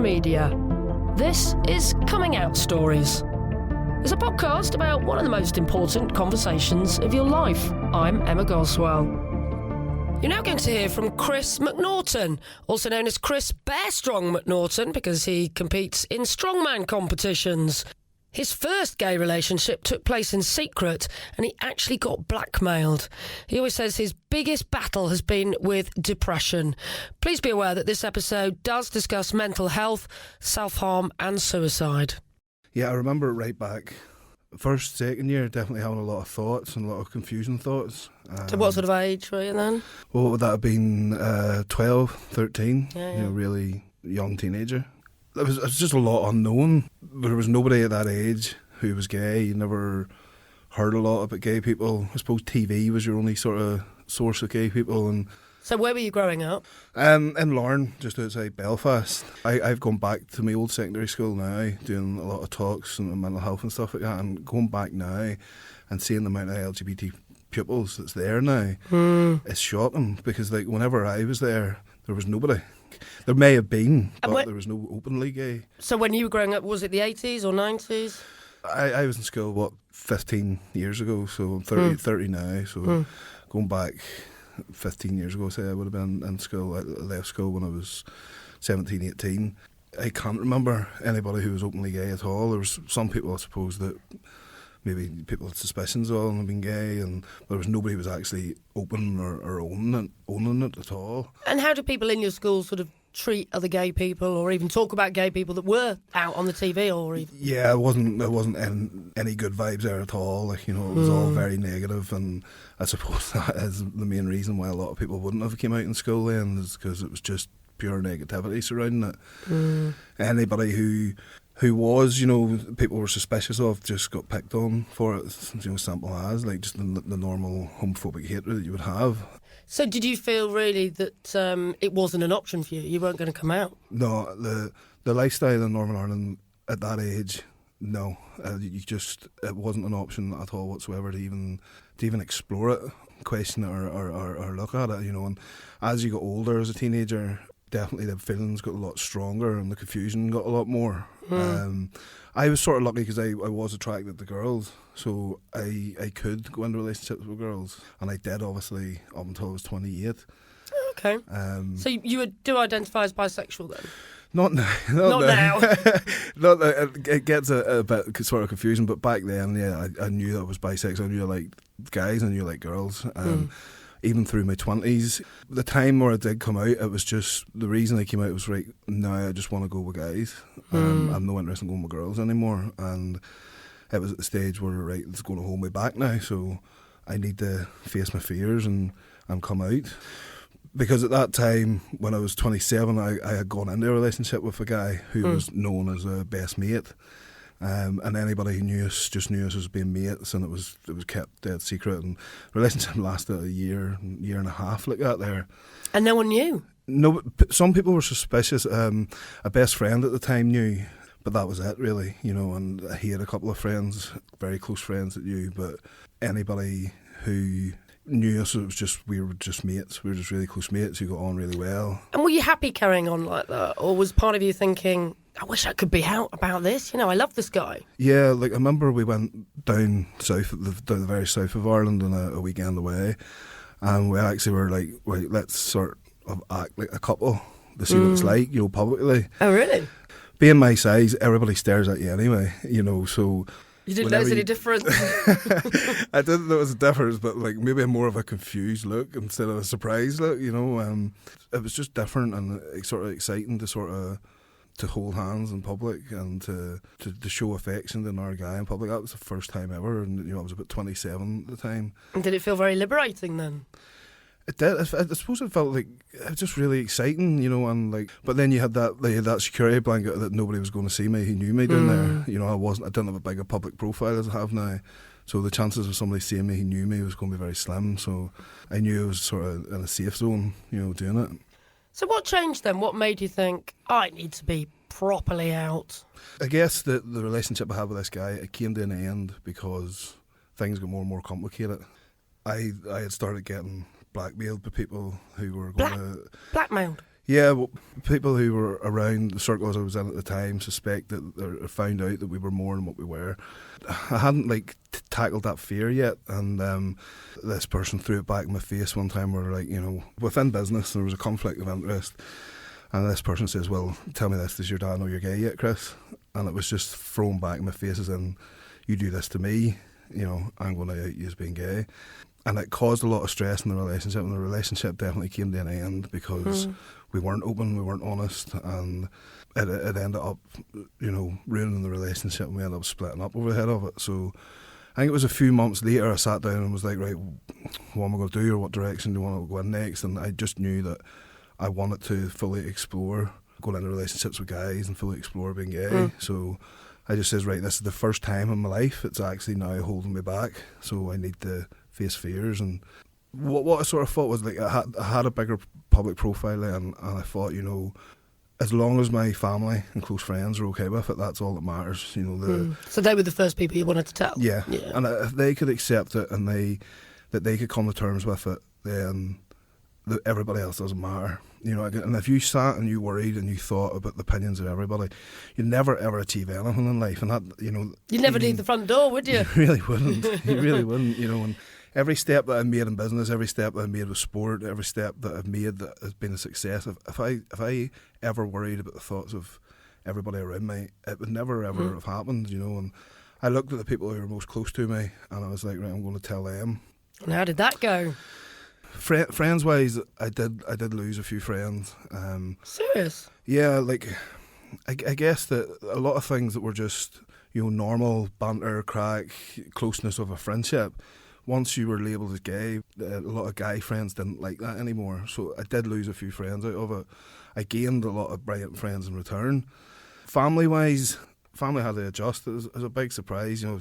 media. This is Coming Out Stories. It's a podcast about one of the most important conversations of your life. I'm Emma Goswell. You're now going to hear from Chris McNaghten, also known as Chris Bearstrong McNaghten, because he competes in strongman competitions. His first gay relationship took place in secret, and he actually got blackmailed. He always says his biggest battle has been with depression. Please be aware that this episode does discuss mental health, self-harm and suicide. Yeah, I remember it right back. First, second year, definitely having a lot of thoughts and a lot of confusing thoughts. So what sort of age were you then? What would that have been? 12, 13, Yeah. Really young teenager. It was just a lot unknown. There was nobody at that age who was gay. You never heard a lot about gay people. I suppose TV was your only sort of source of gay people. And So where were you growing up? in Larne, just outside Belfast. I've gone back to my old secondary school now, doing a lot of talks on mental health and stuff like that, and going back now and seeing the amount of LGBT pupils that's there now, it's shocking, because like whenever I was there was nobody. There may have been, but there was no openly gay. So when you were growing up, was it the 80s or 90s? I was in school, 15 years ago, so I'm 30 now, so going back 15 years ago, say I would have been in school. I left school when I was 17, 18. I can't remember anybody who was openly gay at all. There was some people, I suppose, that maybe people had suspicions of and been gay, and there was nobody who was actually open or owning it at all. And how do people in your school sort of treat other gay people, or even talk about gay people that were out on the TV, or even? Yeah, it wasn't any good vibes there at all. Like, it was all very negative, and I suppose that is the main reason why a lot of people wouldn't have came out in school then, is because it was just pure negativity surrounding it. Anybody who was, people were suspicious of, just got picked on for it, simple as, like just the normal homophobic hatred that you would have. So did you feel really that it wasn't an option for you? You weren't going to come out? No, the lifestyle in Northern Ireland at that age, no. It wasn't an option at all whatsoever to even explore it, question it or look at it, And as you got older as a teenager, definitely the feelings got a lot stronger and the confusion got a lot more. I was sort of lucky because I was attracted to girls, so I could go into relationships with girls, and I did, obviously, up until I was 28. Okay. So you do identify as bisexual then? Not now. Not now. Not now. It gets a bit sort of confusing, but back then, yeah, I knew that I was bisexual. I knew I liked guys, I knew I liked girls. Even through my 20s, the time where I did come out, it was just, the reason I came out was, right, now I just want to go with guys. I'm no interest in going with girls anymore. And it was at the stage where, right, it's going to hold me back now, so I need to face my fears and come out. Because at that time, when I was 27, I had gone into a relationship with a guy who was known as a best mate. And anybody who knew us just knew us as being mates, and it was kept dead secret. And the relationship lasted a year and a half like that there. And no one knew? No, some people were suspicious. A best friend at the time knew, but that was it really, and he had a couple of friends, very close friends that knew, but anybody who knew us, we were just mates. We were just really close mates who got on really well. And were you happy carrying on like that? Or was part of you thinking, I wish I could be out about this, I love this guy? Yeah, like I remember we went down south, down the very south of Ireland on a weekend away, and we actually were like, right, let's sort of act like a couple to see what it's like, publicly. Oh, really? Being my size, everybody stares at you anyway, so... You didn't notice any difference? I didn't notice a difference, but like maybe more of a confused look instead of a surprised look, It was just different and sort of exciting to hold hands in public and to show affection to another guy in public. That was the first time ever, and I was about 27 at the time. And did it feel very liberating then? It did. I suppose it felt like it was just really exciting, and like. But then they had that security blanket that nobody was going to see me. He knew me down there. I didn't have a bigger public profile as I have now, so the chances of somebody seeing me who knew me was going to be very slim. So I knew I was sort of in a safe zone, doing it. So what changed then? What made you think, I need to be properly out? I guess the relationship I had with this guy, it came to an end because things got more and more complicated. I had started getting blackmailed by people who were going to... Blackmailed? Yeah, well, people who were around the circles I was in at the time suspect that or found out that we were more than what we were. I hadn't like tackled that fear yet, and this person threw it back in my face one time. Where like, you know, within business there was a conflict of interest, and this person says, "Well, tell me this: does your dad know you're gay yet, Chris?" And it was just thrown back in my face as in, "You do this to me, you know, I'm going to out you as being gay." And it caused a lot of stress in the relationship, and the relationship definitely came to an end because we weren't open, we weren't honest, and it ended up, you know, ruining the relationship, and we ended up splitting up over the head of it. So I think it was a few months later I sat down and was like, right, what am I going to do, or what direction do you want to go in next? And I just knew that I wanted to fully explore going into relationships with guys and fully explore being gay. So I just says, right, this is the first time in my life it's actually now holding me back, so I need to face fears. And what I sort of thought was like I had a bigger public profile, and I thought, you know, as long as my family and close friends are okay with it, that's all that matters. You know, So they were the first people you wanted to tell? Yeah. And if they could accept it and that they could come to terms with it, then everybody else doesn't matter. You know, and if you sat and you worried and you thought about the opinions of everybody, you'd never ever achieve anything in life. And that, you know, you'd never leave the front door, would you? You really wouldn't. You really wouldn't. You know, and every step that I've made in business, every step that I've made with sport, every step that I've made that has been a success. If I ever worried about the thoughts of everybody around me, it would never ever have happened. You know, and I looked at the people who were most close to me, and I was like, right, I'm going to tell them. And how did that go? Friends wise, I did lose a few friends. Serious? Yeah, like I guess that a lot of things that were just, you know, normal banter, crack, closeness of a friendship. Once you were labelled as gay, a lot of guy friends didn't like that anymore. So I did lose a few friends out of it. I gained a lot of brilliant friends in return. Family wise, family had to adjust. It was a big surprise. You know,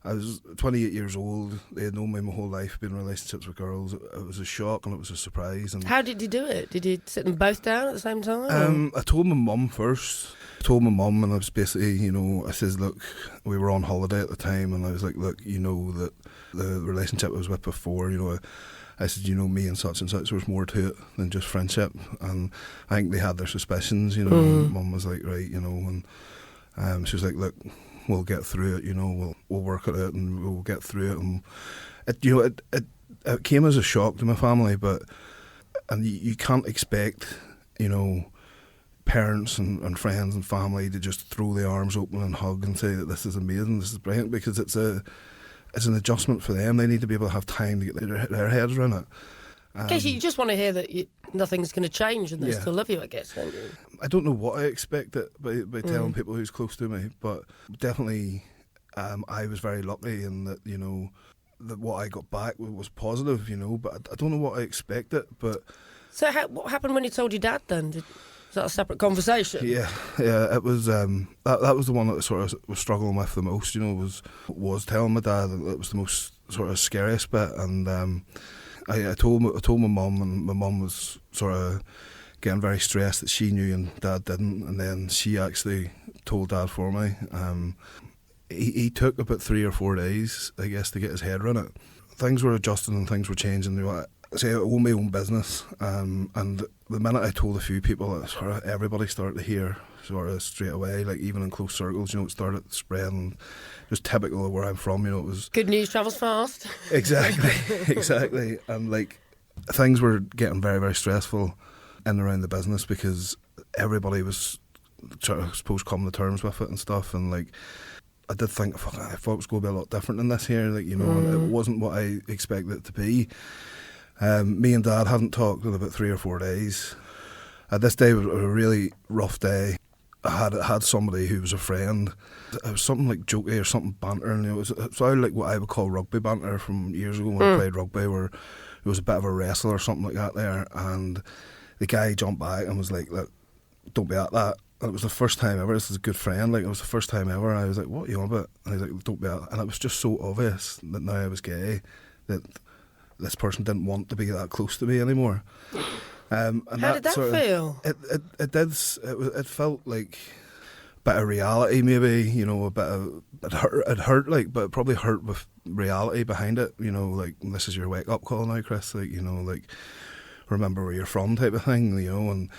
I was 28 years old. They had known me my whole life, been in relationships with girls. It was a shock and it was a surprise. And how did you do it? Did you sit them both down at the same time? I told my mum first. I told my mum, and I was basically, you know, I says, look, we were on holiday at the time, and I was like, look, you know that the relationship I was with before, you know, I said, you know, me and such, there was more to it than just friendship. And I think they had their suspicions, you know. Mum was like, right, you know, and she was like, look, we'll get through it, you know, we'll work at it and we'll get through it. And it, you know, it came as a shock to my family, and you can't expect, you know, parents and friends and family to just throw their arms open and hug and say that this is amazing, this is brilliant, because it's an adjustment for them. They need to be able to have time to get their heads around it. I guess you just want to hear that nothing's going to change and they still love you, I guess, don't you? I don't know what I expected by telling people who's close to me, but definitely I was very lucky in that, you know, that what I got back was positive, you know, but I don't know what I expected. But so what happened when you told your dad then? Was that a separate conversation? Yeah, it was, that was the one that sort of was struggling with the most, you know, was telling my dad. That was the most sort of scariest bit. And I told my mum, and my mum was sort of getting very stressed that she knew and Dad didn't, and then she actually told Dad for me. He took about 3 or 4 days, I guess, to get his head around it. Things were adjusting and things were changing. You know, I own my own business, and the minute I told a few people, sort of everybody started to hear sort of straight away, like even in close circles, you know, it started spreading. It was typical of where I'm from, you know, it was... Good news travels fast. Exactly. And like, things were getting very, very stressful in and around the business because everybody was trying to, I suppose, come to terms with it and stuff, and like, I did think, I thought it was going to be a lot different than this here, like, you know, and it wasn't what I expected it to be. Me and Dad hadn't talked in about 3 or 4 days. This day was a really rough day. I had somebody who was a friend. It was something like jokey or something banter, and it was like what I would call rugby banter from years ago when I played rugby, where it was a bit of a wrestle or something like that there, and the guy jumped back and was like, look, don't be at that. And it was the first time ever. This is a good friend. Like, it was the first time ever. And I was like, what are you on about? And he was like, don't be at that. And it was just so obvious that now I was gay, that this person didn't want to be that close to me anymore. And how did that feel? It did. It felt like a bit of reality, maybe, you know, a bit of... It hurt, like, but it probably hurt with reality behind it, you know, like, this is your wake-up call now, Chris, like, you know, like, remember where you're from type of thing, you know. And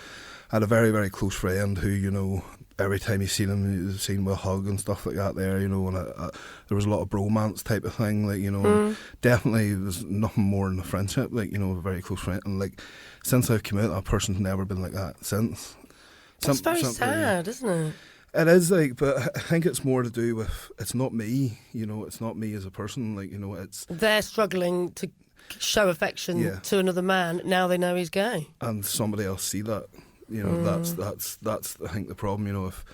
I had a very, very close friend who, you know, every time you seen him, you seen him with a hug and stuff like that there, you know. And there was a lot of bromance type of thing, like, you know. And definitely there's nothing more than a friendship, like, you know, a very close friend. And like, since I've come out, that person's never been like that since. It's very sad, isn't it? It is, like, but I think it's more to do with, it's not me, you know, it's not me as a person, like, you know, it's... They're struggling to show affection to another man, now they know he's gay. And somebody else see that, you know, that's I think the problem, you know, if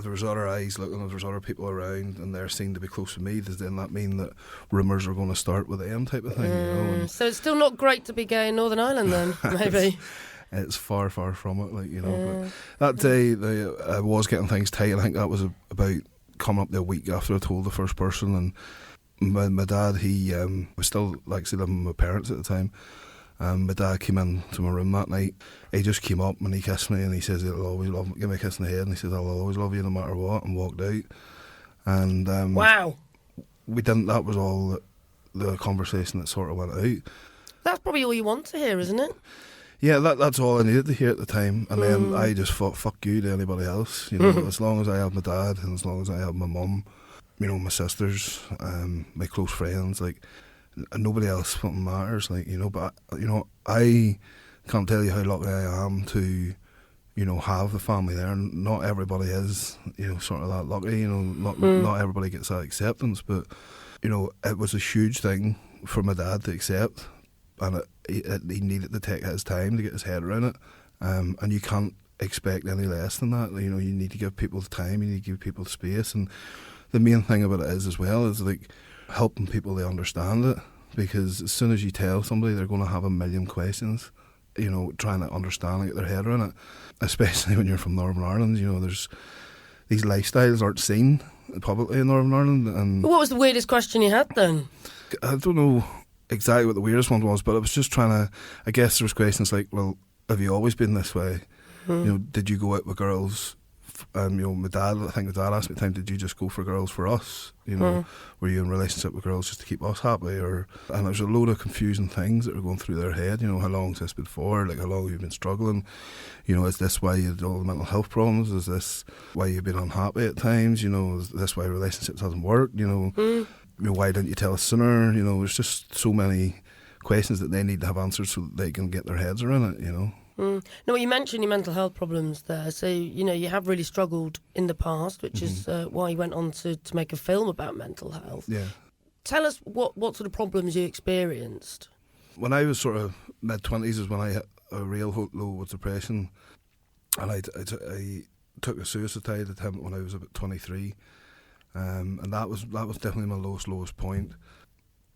there's other eyes looking, if there's other people around and they're seen to be close to me, does then that mean that rumours are going to start with them type of thing, you know? And so it's still not great to be gay in Northern Ireland then, maybe? It's far, far from it, like, you know. But that day, I was getting things tight. I think that was about coming up the week after I told the first person. And my dad, he was still, like, living with my parents at the time. My dad came into my room that night. He just came up and he kissed me and he says he'll always love me, give me a kiss in the head, and he says I'll always love you no matter what, and walked out. And wow, we didn't. That was all the conversation that sort of went out. That's probably all you want to hear, isn't it? Yeah, that's all I needed to hear at the time. And then I just thought, fuck you to anybody else. You know, as long as I have my dad and as long as I have my mum, you know, my sisters, my close friends, like, nobody else fucking matters, like, you know. But, you know, I can't tell you how lucky I am to, you know, have the family there. Not everybody is, you know, sort of that lucky, you know, not everybody gets that acceptance. But, you know, it was a huge thing for my dad to accept. And he needed to take his time to get his head around it, and you can't expect any less than that. You know, you need to give people the time, you need to give people the space, and the main thing about it is as well is like helping people to understand it, because as soon as you tell somebody, they're going to have a million questions, you know, trying to understand and get their head around it, especially when you're from Northern Ireland. You know, there's these lifestyles aren't seen publicly in Northern Ireland. And what was the weirdest question you had then? I don't know exactly what the weirdest one was, but I was just trying to, I guess there was questions like, well, have you always been this way? You know, did you go out with girls? You know, my dad asked me at the time, did you just go for girls for us? You know, were you in a relationship with girls just to keep us happy? And there's a load of confusing things that were going through their head. You know, how long has this been for? Like, how long have you been struggling? You know, is this why you had all the mental health problems? Is this why you've been unhappy at times? You know, is this why relationships hasn't worked? You know, you know, why didn't you tell us sooner? You know, there's just so many questions that they need to have answered so that they can get their heads around it, you know. Now, you mentioned your mental health problems there, so, you know, you have really struggled in the past, which is why you went on to make a film about mental health. Yeah. Tell us what sort of problems you experienced. When I was sort of mid-20s is when I hit a real low with depression, and I took a suicide attempt when I was about 23. And that was definitely my lowest point.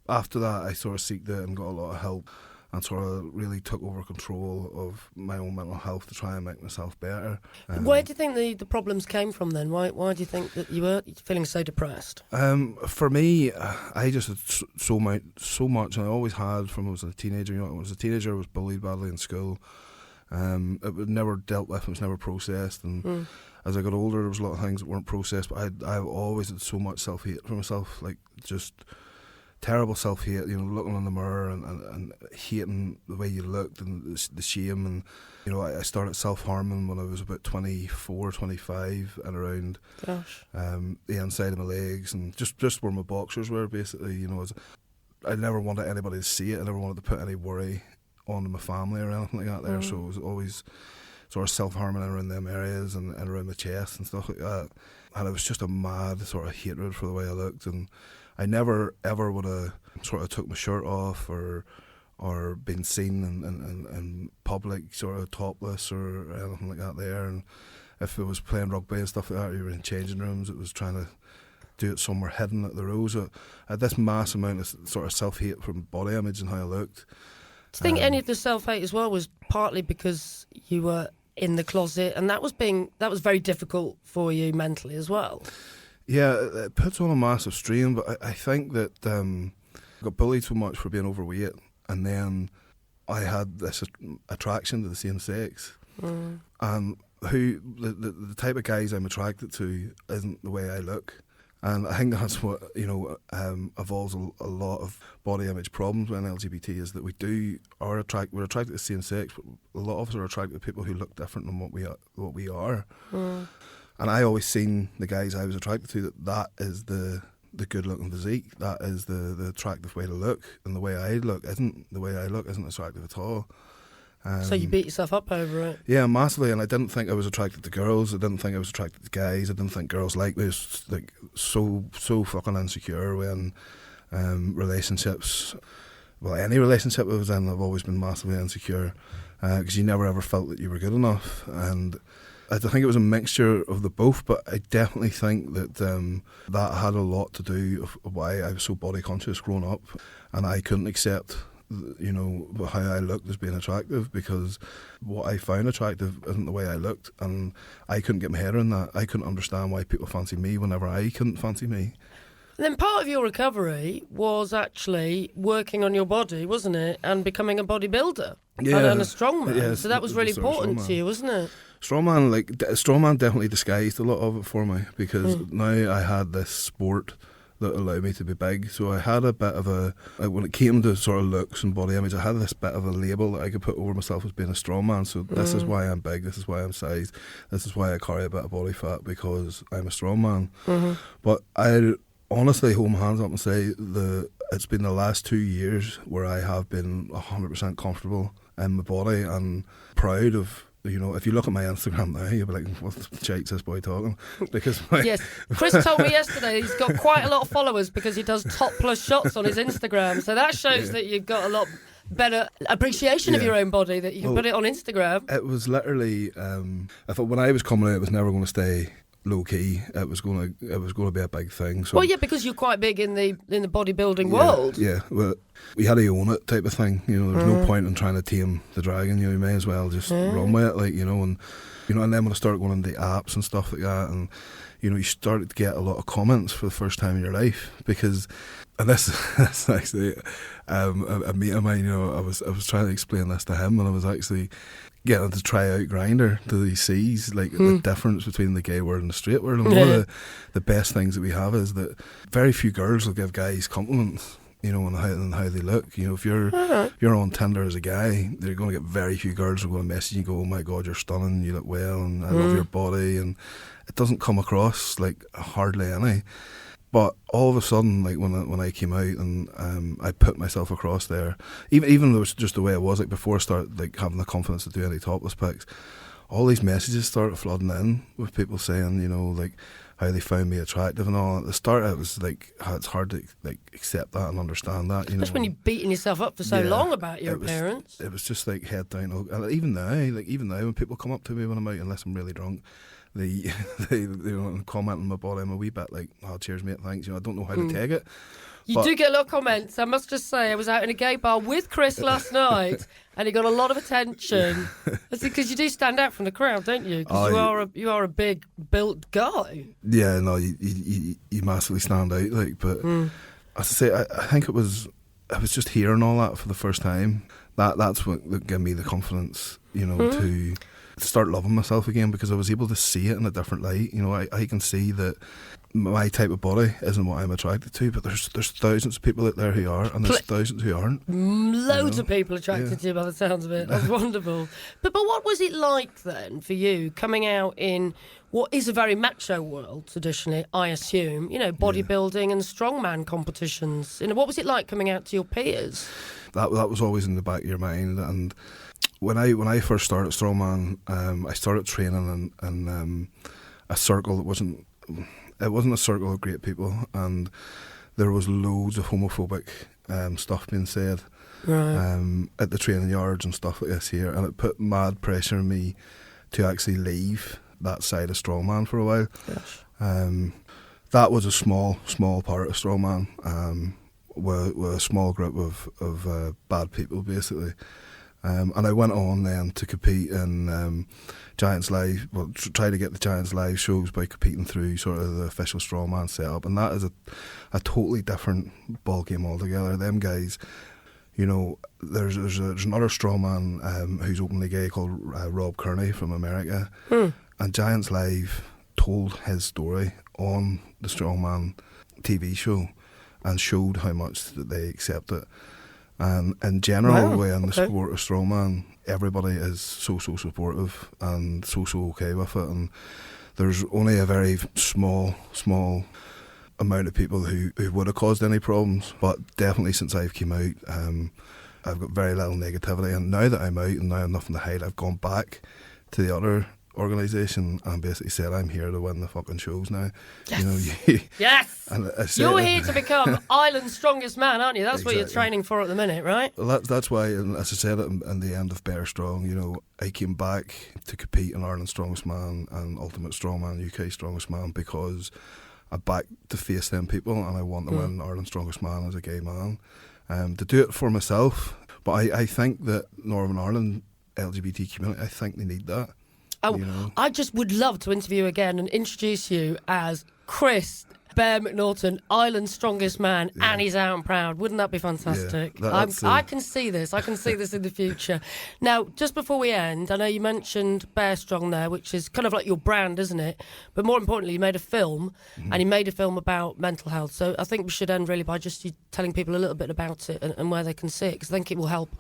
After that, I sort of seeked it and got a lot of help, and sort of really took over control of my own mental health to try and make myself better. Where do you think the problems came from then? Why do you think that you were feeling so depressed? For me, I just had so much, and I always had from when I was a teenager. You know, when I was a teenager, I was bullied badly in school. It was never dealt with, it was never processed, and as I got older, there was a lot of things that weren't processed, but I always had so much self-hate for myself, like just terrible self-hate, you know, looking in the mirror and hating the way you looked and the shame. And, you know, I started self-harming when I was about 24, 25, and around the inside of my legs and just where my boxers were, basically. You know, I never wanted anybody to see it. I never wanted to put any worry onto my family or anything like that there, so it was always sort of self-harming around them areas and around my chest and stuff like that. And it was just a mad sort of hatred for the way I looked, and I never ever would have sort of took my shirt off or been seen in public sort of topless or anything like that there. And if it was playing rugby and stuff like that, you were in changing rooms, it was trying to do it somewhere hidden at the row. So I had this mass amount of sort of self-hate from body image and how I looked. Do you think any of the self-hate as well was partly because you were in the closet and that was very difficult for you mentally as well? Yeah, it puts on a massive strain, but I think that I got bullied so much for being overweight, and then I had this attraction to the same sex. And who the type of guys I'm attracted to isn't the way I look. And I think that's what, evolves a lot of body image problems with LGBT, is that we're attracted to same sex, but a lot of us are attracted to people who look different than what we are. And I always seen the guys I was attracted to that is the good looking physique, that is the attractive way to look, and the way I look isn't attractive at all. So you beat yourself up over it? Yeah, massively. And I didn't think I was attracted to girls. I didn't think I was attracted to guys. I didn't think girls liked me. I was like so fucking insecure when relationships. Well, any relationship I was in, I've always been massively insecure because you never ever felt that you were good enough. And I think it was a mixture of the both, but I definitely think that that had a lot to do with why I was so body conscious growing up, and I couldn't accept how I looked as being attractive, because what I found attractive isn't the way I looked, and I couldn't get my head around that. I couldn't understand why people fancy me whenever I couldn't fancy me. And then part of your recovery was actually working on your body, wasn't it? And becoming a bodybuilder and a strongman. Yeah, so that was really important to you, wasn't it? Strongman definitely disguised a lot of it for me, because now I had this sport that allowed me to be big. So I had a bit of when it came to sort of looks and body image, I had this bit of a label that I could put over myself as being a strongman. So this is why I'm big, this is why I'm sized, this is why I carry a bit of body fat, because I'm a strongman. But I honestly hold my hands up and say it's been the last 2 years where I have been 100% comfortable in my body and proud of. If you look at my Instagram now, you'll be like, what the shite's this boy talking? Because yes, Chris told me yesterday he's got quite a lot of followers because he does topless shots on his Instagram. So that shows that you've got a lot better appreciation of your own body, that you can put it on Instagram. It was literally, I thought when I was coming out, it was never going to stay low key. It was going to be a big thing. So, because you're quite big in the bodybuilding world. Yeah, well, we had to own it, type of thing. There was no point in trying to tame the dragon. You may as well just run with it, and then when I started going into apps and stuff like that, and you started to get a lot of comments for the first time in your life, because, and that's actually a mate of mine. I was trying to explain this to him, and I was actually getting to try out Grindr till he sees the difference between the gay world and the straight world. And one of the best things that we have is that very few girls will give guys compliments, on how they look. If you're on Tinder as a guy, you're going to get very few girls who are going to message you and go, "Oh my God, you're stunning, you look well, and I love your body," and it doesn't come across like hardly any. But all of a sudden, when I came out and I put myself across there, even though it's just the way it was, before I started having the confidence to do any topless pics, all these messages started flooding in with people saying, how they found me attractive and all. At the start, it was it's hard to accept that and understand that. That's when you've beaten yourself up for so long about your appearance. It was just head down. And even now, when people come up to me when I'm out, unless I'm really drunk, they comment on my body. I'm a wee bit "Oh, cheers, mate, thanks." I don't know how to take it. You do get a lot of comments. I must just say, I was out in a gay bar with Chris last night, and he got a lot of attention. That's because you do stand out from the crowd, don't you? Because you are a big built guy. Yeah, no, you massively stand out. But as I say, I think it was just hearing all that for the first time. That's what gave me the confidence, to start loving myself again, because I was able to see it in a different light. I can see that my type of body isn't what I'm attracted to, but there's thousands of people out there who are, and there's thousands who aren't. Loads of people attracted to you by the sounds of it. That's wonderful. But what was it like then for you coming out in what is a very macho world traditionally, I assume, bodybuilding and strongman competitions? What was it like coming out to your peers? That was always in the back of your mind. And when I first started strongman, I started training in a circle that wasn't a circle of great people, and there was loads of homophobic stuff being said at the training yards and stuff like this here, and it put mad pressure on me to actually leave that side of strongman for a while. Yes. That was a small part of strongman, with a small group of bad people basically. And I went on then to compete in Giants Live, try to get the Giants Live shows by competing through sort of the official strongman setup, and that is a totally different ball game altogether. Them guys, there's another strongman who's openly gay called Rob Kearney from America, and Giants Live told his story on the Strongman TV show and showed how much that they accept it. And in general, in the sport of strongman, everybody is so supportive and so okay with it. And there's only a very small amount of people who would have caused any problems. But definitely since I've came out, I've got very little negativity. And now that I'm out and now I have nothing to hide, I've gone back to the other organisation and basically said, I'm here to win the fucking shows now. Yes. You know, yes. And you're here to become Ireland's strongest man, aren't you? That's exactly what you're training for at the minute, right? Well, that's why, and as I said in the end of Bear Strong, you know, I came back to compete in Ireland's Strongest Man and Ultimate Strongman, UK Strongest Man, because I'm back to face them people and I want to win Ireland's Strongest Man as a gay man. To do it for myself, but I think that Northern Ireland LGBT community, I think they need that. Oh, you know? I just would love to interview you again and introduce you as Chris Bear McNaghten, Ireland's strongest man, and he's out and proud. Wouldn't that be fantastic? Yeah, I can see this. I can see this in the future. Now, just before we end, I know you mentioned Bear Strong there, which is kind of like your brand, isn't it? But more importantly, you made a film, and you made a film about mental health. So I think we should end really by just you telling people a little bit about it and where they can see it, because I think it will help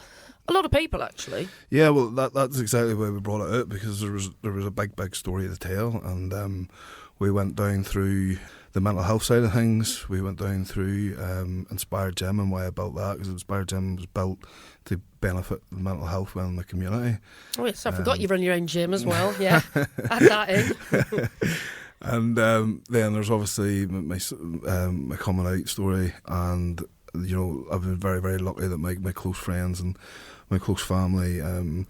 a lot of people, actually. Yeah, well, that's exactly why we brought it out, because there was a big story to tell, and we went down through the mental health side of things. We went down through Inspired Gym and why I built that, because Inspired Gym was built to benefit the mental health within the community. Oh yes, I forgot you run your own gym as well. Yeah, add that in. And then there's obviously my coming out story, and you know, I've been very lucky that my close friends and my close family,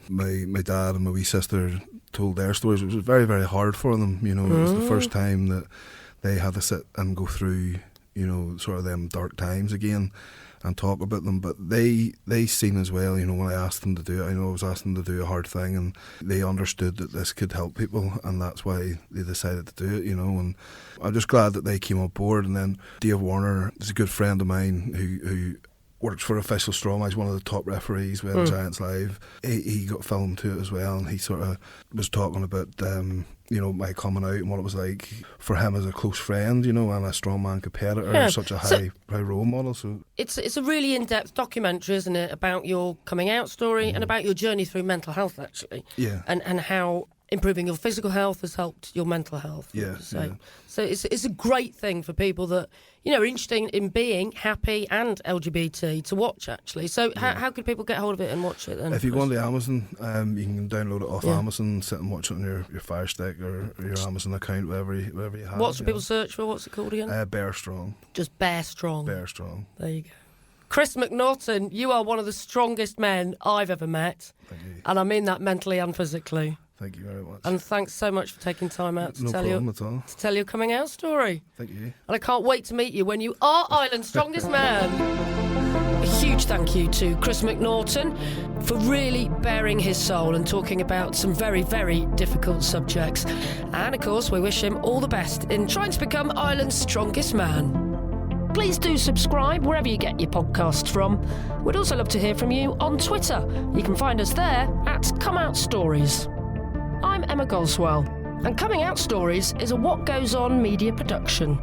my dad and my wee sister told their stories. It was very hard for them. You know, it was the first time that they had to sit and go through, you know, sort of them dark times again and talk about them. But they seen as well, you know, when I asked them to do it, I know I was asking them to do a hard thing, and they understood that this could help people, and that's why they decided to do it, you know. And I'm just glad that they came on board. And then Dave Warner is a good friend of mine who works for Official Strongman. He's one of the top referees with Giants Live. He got filmed to it as well, and he sort of was talking about you know, my coming out and what it was like for him as a close friend, you know, and a strongman competitor, such a high role model. So it's a really in-depth documentary, isn't it, about your coming out story and about your journey through mental health, actually. Yeah. And how improving your physical health has helped your mental health. Yeah. So it's a great thing for people that, you know, are interested in being happy and LGBT to watch, actually. So how could people get hold of it and watch it then? If you go on the Amazon, you can download it off Amazon, sit and watch it on your Fire Stick or your Amazon account, whatever you have. What should people search for? What's it called again? Bear Strong. Just Bear Strong. Bear Strong. There you go. Chris McNaghten, you are one of the strongest men I've ever met. Thank you. And I mean that mentally and physically. Thank you very much. And thanks so much for taking time out to tell your coming out story. Thank you. And I can't wait to meet you when you are Ireland's strongest man. A huge thank you to Chris McNaghten for really bearing his soul and talking about some very difficult subjects. And of course, we wish him all the best in trying to become Ireland's strongest man. Please do subscribe wherever you get your podcasts from. We'd also love to hear from you on Twitter. You can find us there at Come Out Stories. I'm Emma Goswell, and Coming Out Stories is a What Goes On media production.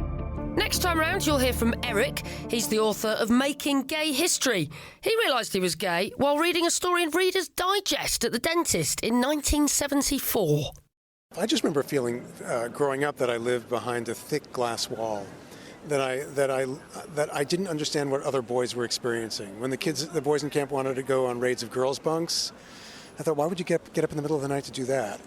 Next time round, you'll hear from Eric. He's the author of Making Gay History. He realised he was gay while reading a story in Reader's Digest at the dentist in 1974. I just remember feeling, growing up, that I lived behind a thick glass wall. That I didn't understand what other boys were experiencing. When the boys in camp wanted to go on raids of girls' bunks, I thought, why would you get up in the middle of the night to do that?